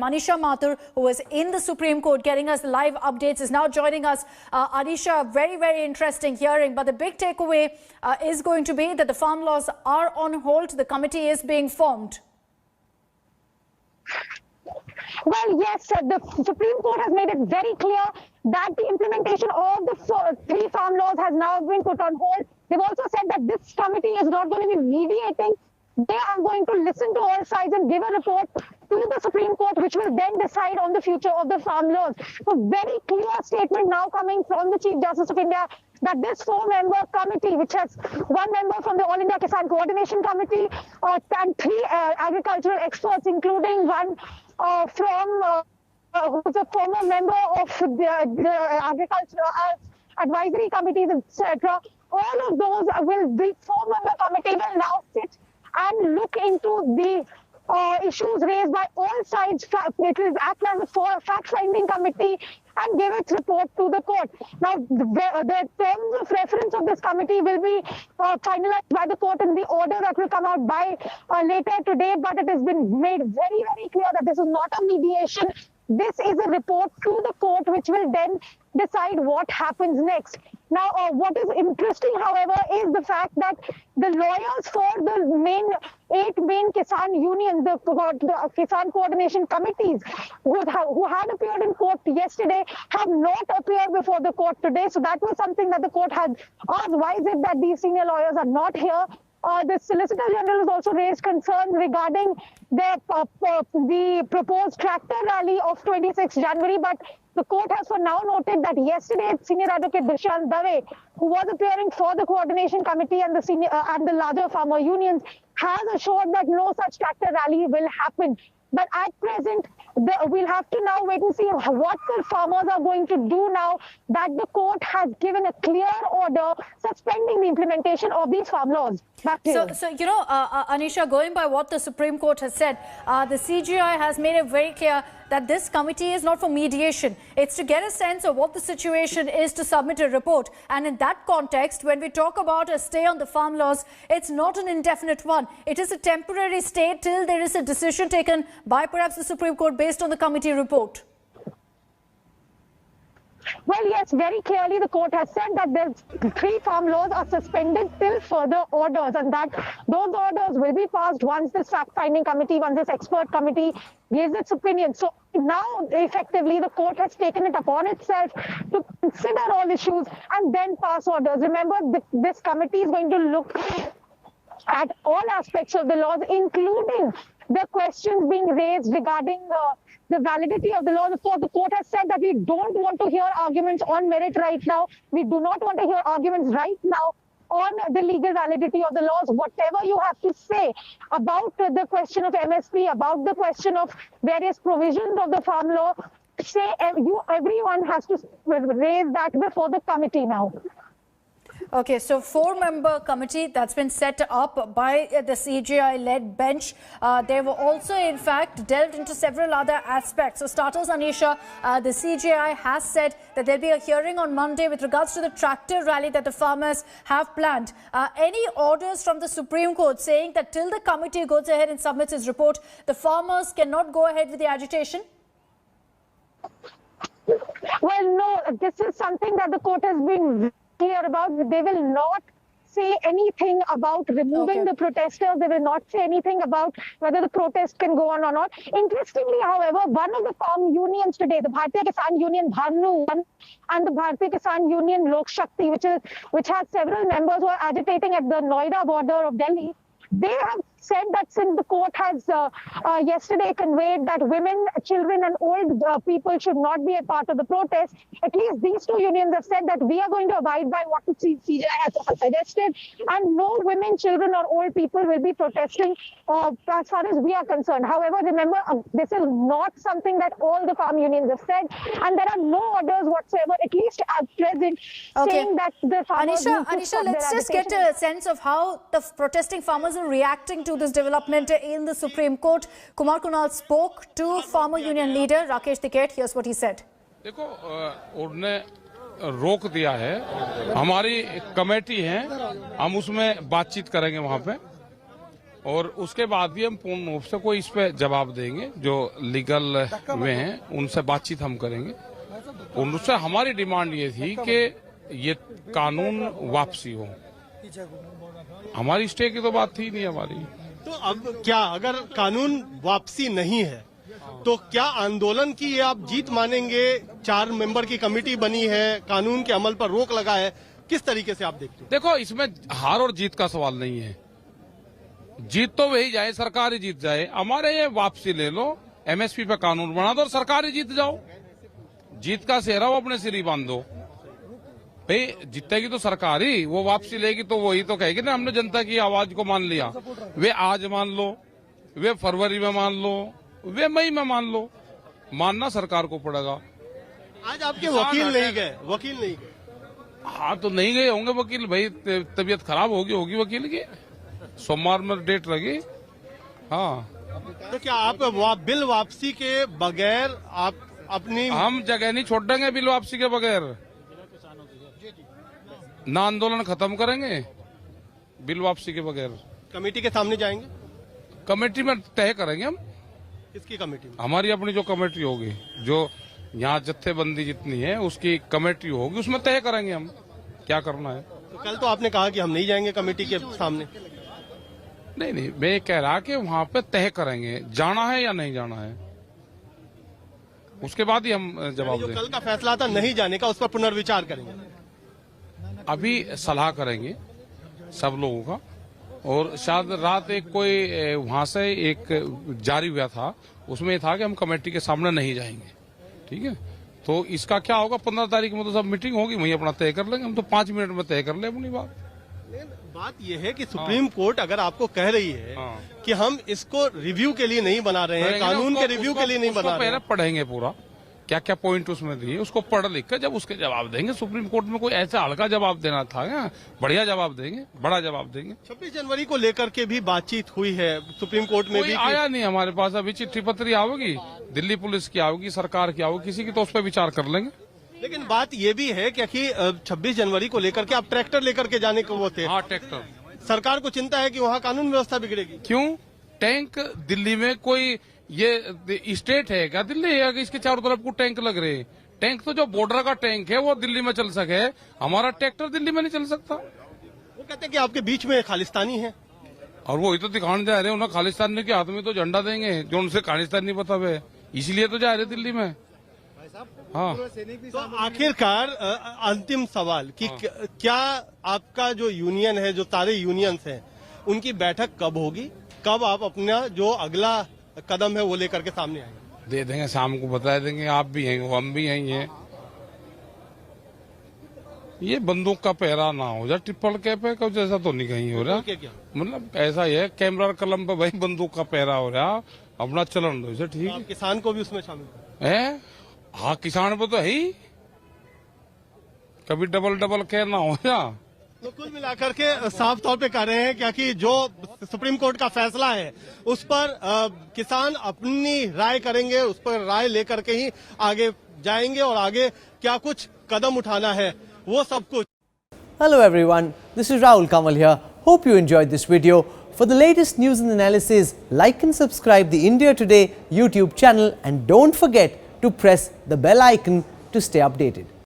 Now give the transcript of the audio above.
Anisha Mathur, who was in the Supreme Court getting us the live updates, is now joining us. Anisha, very interesting hearing, but the big takeaway is going to be that the farm laws are on hold. The committee is being formed. Well, yes, the Supreme Court has made it very clear that the implementation of the three farm laws has now been put on hold. They've also said that this committee is not going to be mediating. They are going to listen to all sides and give a report to the Supreme Court, which will then decide on the future of the farm laws. A very clear statement now coming from the Chief Justice of India that this four-member committee, which has one member from the All India Kisan Coordination Committee and three agricultural experts, including one from who's a former member of the agricultural advisory committees, etc. All of those the four-member committee will now sit and look into the issues raised by all sides. It will act as a fact-finding committee and give its report to the court. Now, the terms of reference of this committee will be finalized by the court in the order that will come out by later today, but it has been made very clear that this is not a mediation. This is a report to the court, which will then decide what happens next. Now, what is interesting, however, is the fact that the lawyers for the eight main Kisan unions, the Kisan coordination committees, who had appeared in court yesterday, have not appeared before the court today. So that was something that the court had asked. Why is it that these senior lawyers are not here? The Solicitor General has also raised concerns regarding the proposed tractor rally of 26 January, but the court has for now noted that yesterday Senior Advocate Dushyant Dave, who was appearing for the coordination committee and the larger farmer unions, has assured that no such tractor rally will happen. But at present, we'll have to now wait and see what the farmers are going to do now that the court has given a clear order suspending the implementation of these farm laws. So you know, Anisha, going by what the Supreme Court has said, the CGI has made it very clear that this committee is not for mediation. It's to get a sense of what the situation is to submit a report. And in that context, when we talk about a stay on the farm laws, it's not an indefinite one. It is a temporary stay till there is a decision taken by perhaps the Supreme Court based on the committee report. Well, yes, very clearly the court has said that the three farm laws are suspended till further orders, and that those orders will be passed once this fact-finding committee, once this expert committee gives its opinion. So now, effectively, the court has taken it upon itself to consider all issues and then pass orders. Remember, this committee is going to look at all aspects of the laws, including the questions being raised regarding the validity of the law. Of course, the court has said that we don't want to hear arguments on merit right now. We do not want to hear arguments right now on the legal validity of the laws. Whatever you have to say about the question of MSP, about the question of various provisions of the farm law, everyone has to raise that before the committee now. Okay, so four-member committee that's been set up by the CGI-led bench. They were also, in fact, delved into several other aspects. So, starters, Anisha, the CGI has said that there'll be a hearing on Monday with regards to the tractor rally that the farmers have planned. Any orders from the Supreme Court saying that till the committee goes ahead and submits its report, the farmers cannot go ahead with the agitation? Well, no, this is something that the court has been clear about. They will not say anything about removing the protesters. They will not say anything about whether the protest can go on or not. Interestingly, however, one of the farm unions today, the Bharatiya Kisan Union Bharnu and the Bharatiya Kisan Union Lok Shakti, which has several members who are agitating at the Noida border of Delhi, they have said that since the court has yesterday conveyed that women, children and old people should not be a part of the protest, at least these two unions have said that we are going to abide by what the CGI has suggested, and no women, children or old people will be protesting as far as we are concerned. However, remember, this is not something that all the farm unions have said, and there are no orders whatsoever, at least at present, saying that the farmers... Anisha, let's just get a sense of how the protesting farmers are reacting to this development in the Supreme Court. Kumar Kunal spoke to farmer union leader Rakesh Tikait. Here's what he said. देखो, उन्होंने रोक दिया है, हमारी committee है, हम उसमें बातचीत करेंगे वहां पे, और उसके बाद ही हम पूर्ण रूप से कोई इस पे जवाब देंगे। जो लीगल में हैं उनसे बातचीत हम करेंगे। उनसे हमारी डिमांड ये थी कि ये कानून वापसी हो। हमारी स्टे की तो बात थी नहीं हमारी। तो अब क्या, अगर कानून वापसी नहीं है तो क्या आंदोलन की ये आप जीत मानेंगे? 4 मेंबर की कमेटी बनी है, कानून के अमल पर रोक लगा है, किस तरीके से आप देखते हैं? देखो, इसमें हार और जीत का सवाल नहीं है। जीत तो वही जाए, सरकार ही जीत जाए। हमारे ये वापसी ले लो, एमएसपी पे कानून बना दो और सरकार ही जीत जाओ। जीत का सेहरा वो अपने सिर ही बांध दो। भाई जीतेगी तो सरकार ही, वो वापसी लेगी तो वही तो कहेगी ना हमने जनता की आवाज को मान लिया। वे आज मान लो, वे फरवरी में मान लो, वे मई में मान लो, मानना सरकार को पड़ेगा। आज आपके वकील नहीं गए? वकील नहीं गए? हाँ, तो नहीं गए होंगे वकील। भाई तबीयत खराब होगी वकील की। सोमवार में डेट लगी। हाँ, तो क्या आप बिल वापसी के बगैर आप अपनी हम जगह नहीं छोड़ देंगे बिल वापसी के बगैर। ना आंदोलन खत्म करेंगे बिल वापसी के बगैर। कमेटी के सामने जाएंगे? कमेटी में तय करेंगे हम। किसकी कमेटी में? हमारी अपनी जो कमेटी होगी, जो यहाँ जत्थेबंदी जितनी है उसकी कमेटी होगी, उसमें तय करेंगे हम क्या करना है। तो कल तो आपने कहा कि हम नहीं जाएंगे कमेटी के सामने। नहीं, मैं कह रहा कि वहाँ पे तय करेंगे जाना है या नहीं जाना है, उसके बाद ही हम जवाब जो देंगे। कल का फैसला था नहीं जाने का, उस पर पुनर्विचार करेंगे। अभी सलाह करेंगे सब लोगों का। और शायद रात एक कोई वहां से एक जारी हुआ था, उसमें था कि हम कमेटी के सामने नहीं जाएंगे। ठीक है, तो इसका क्या होगा? 15 तारीख में तो सब मीटिंग होगी, वहीं अपना तय कर लेंगे। हम तो 5 मिनट में तय कर ले अपनी बात। बात यह है कि सुप्रीम कोर्ट अगर आपको कह रही है हाँ। कि हम इसको रिव्यू के लिए नहीं बना रहे हैं, कानून के रिव्यू के लिए नहीं बना रहे हैं, पहले पढ़ेंगे पूरा क्या क्या पॉइंट उसमें दिए, उसको पढ़ लिख कर जब उसके जवाब देंगे। सुप्रीम कोर्ट में कोई ऐसा हल्का जवाब देना था क्या? बढ़िया जवाब देंगे, बड़ा जवाब देंगे। 26 जनवरी को लेकर के भी बातचीत हुई है सुप्रीम कोर्ट में कोई भी आया नहीं हमारे पास। अभी चिट्ठी पत्री आओगी, दिल्ली पुलिस की आओगी, सरकार की आओगी, किसी की तो उस पर विचार कर लेंगे। लेकिन बात ये भी है कि 26 जनवरी को लेकर के आप ट्रैक्टर लेकर के जाने को वो थे। हाँ, ट्रैक्टर। सरकार को चिंता है कि वहाँ कानून व्यवस्था बिगड़ेगी। क्यों? टैंक दिल्ली में कोई ये स्टेट है क्या? दिल्ली है कि इसके चारों तरफ को टैंक लग रहे हैं? टैंक तो जो बॉर्डर का टैंक है वो दिल्ली में चल सके, हमारा ट्रैक्टर दिल्ली में नहीं चल सकता। वो कहते हैं कि आपके बीच में खालिस्तानी है, और वो ही तो दिखाने जा रहे हैं। उन्हें खालिस्तान के हाथ में तो झंडा देंगे जो उनसे खालिस्तान नहीं पता है, इसलिए तो जा रहे दिल्ली में। हाँ, तो आखिरकार अंतिम सवाल कि क्या आपका जो यूनियन है, जो सारे यूनियंस हैं, उनकी बैठक कब होगी? कब आप अपना जो अगला कदम है वो लेकर के सामने आएंगे? दे देंगे, शाम को बता देंगे। आप भी हैं, हम भी हैं। ये बंदूक का पहरा ना हो जाए ट्रिपल कैप है कुछ ऐसा तो नहीं कहीं हो रहा। मतलब ऐसा ही है, कैमरा कलम पे भाई बंदूक का पहरा हो रहा, अपना चलन दो इसे। ठीक है, किसान को भी उसमें शामिल है। हाँ, किसान पे तो है ही, कभी डबल कहना हो जा। तो कुल मिलाकर के साफ तौर पे कह रहे हैं क्या कि जो सुप्रीम कोर्ट का फैसला है उस पर किसान अपनी राय करेंगे, उस पर राय लेकर के ही आगे जाएंगे और आगे क्या कुछ कदम उठाना है वो सब कुछ। Hello everyone, this is Rahul Kamal here. Hope you enjoyed this video. For the latest news and analysis, like and subscribe the India Today YouTube channel and don't forget to press the bell icon to stay updated.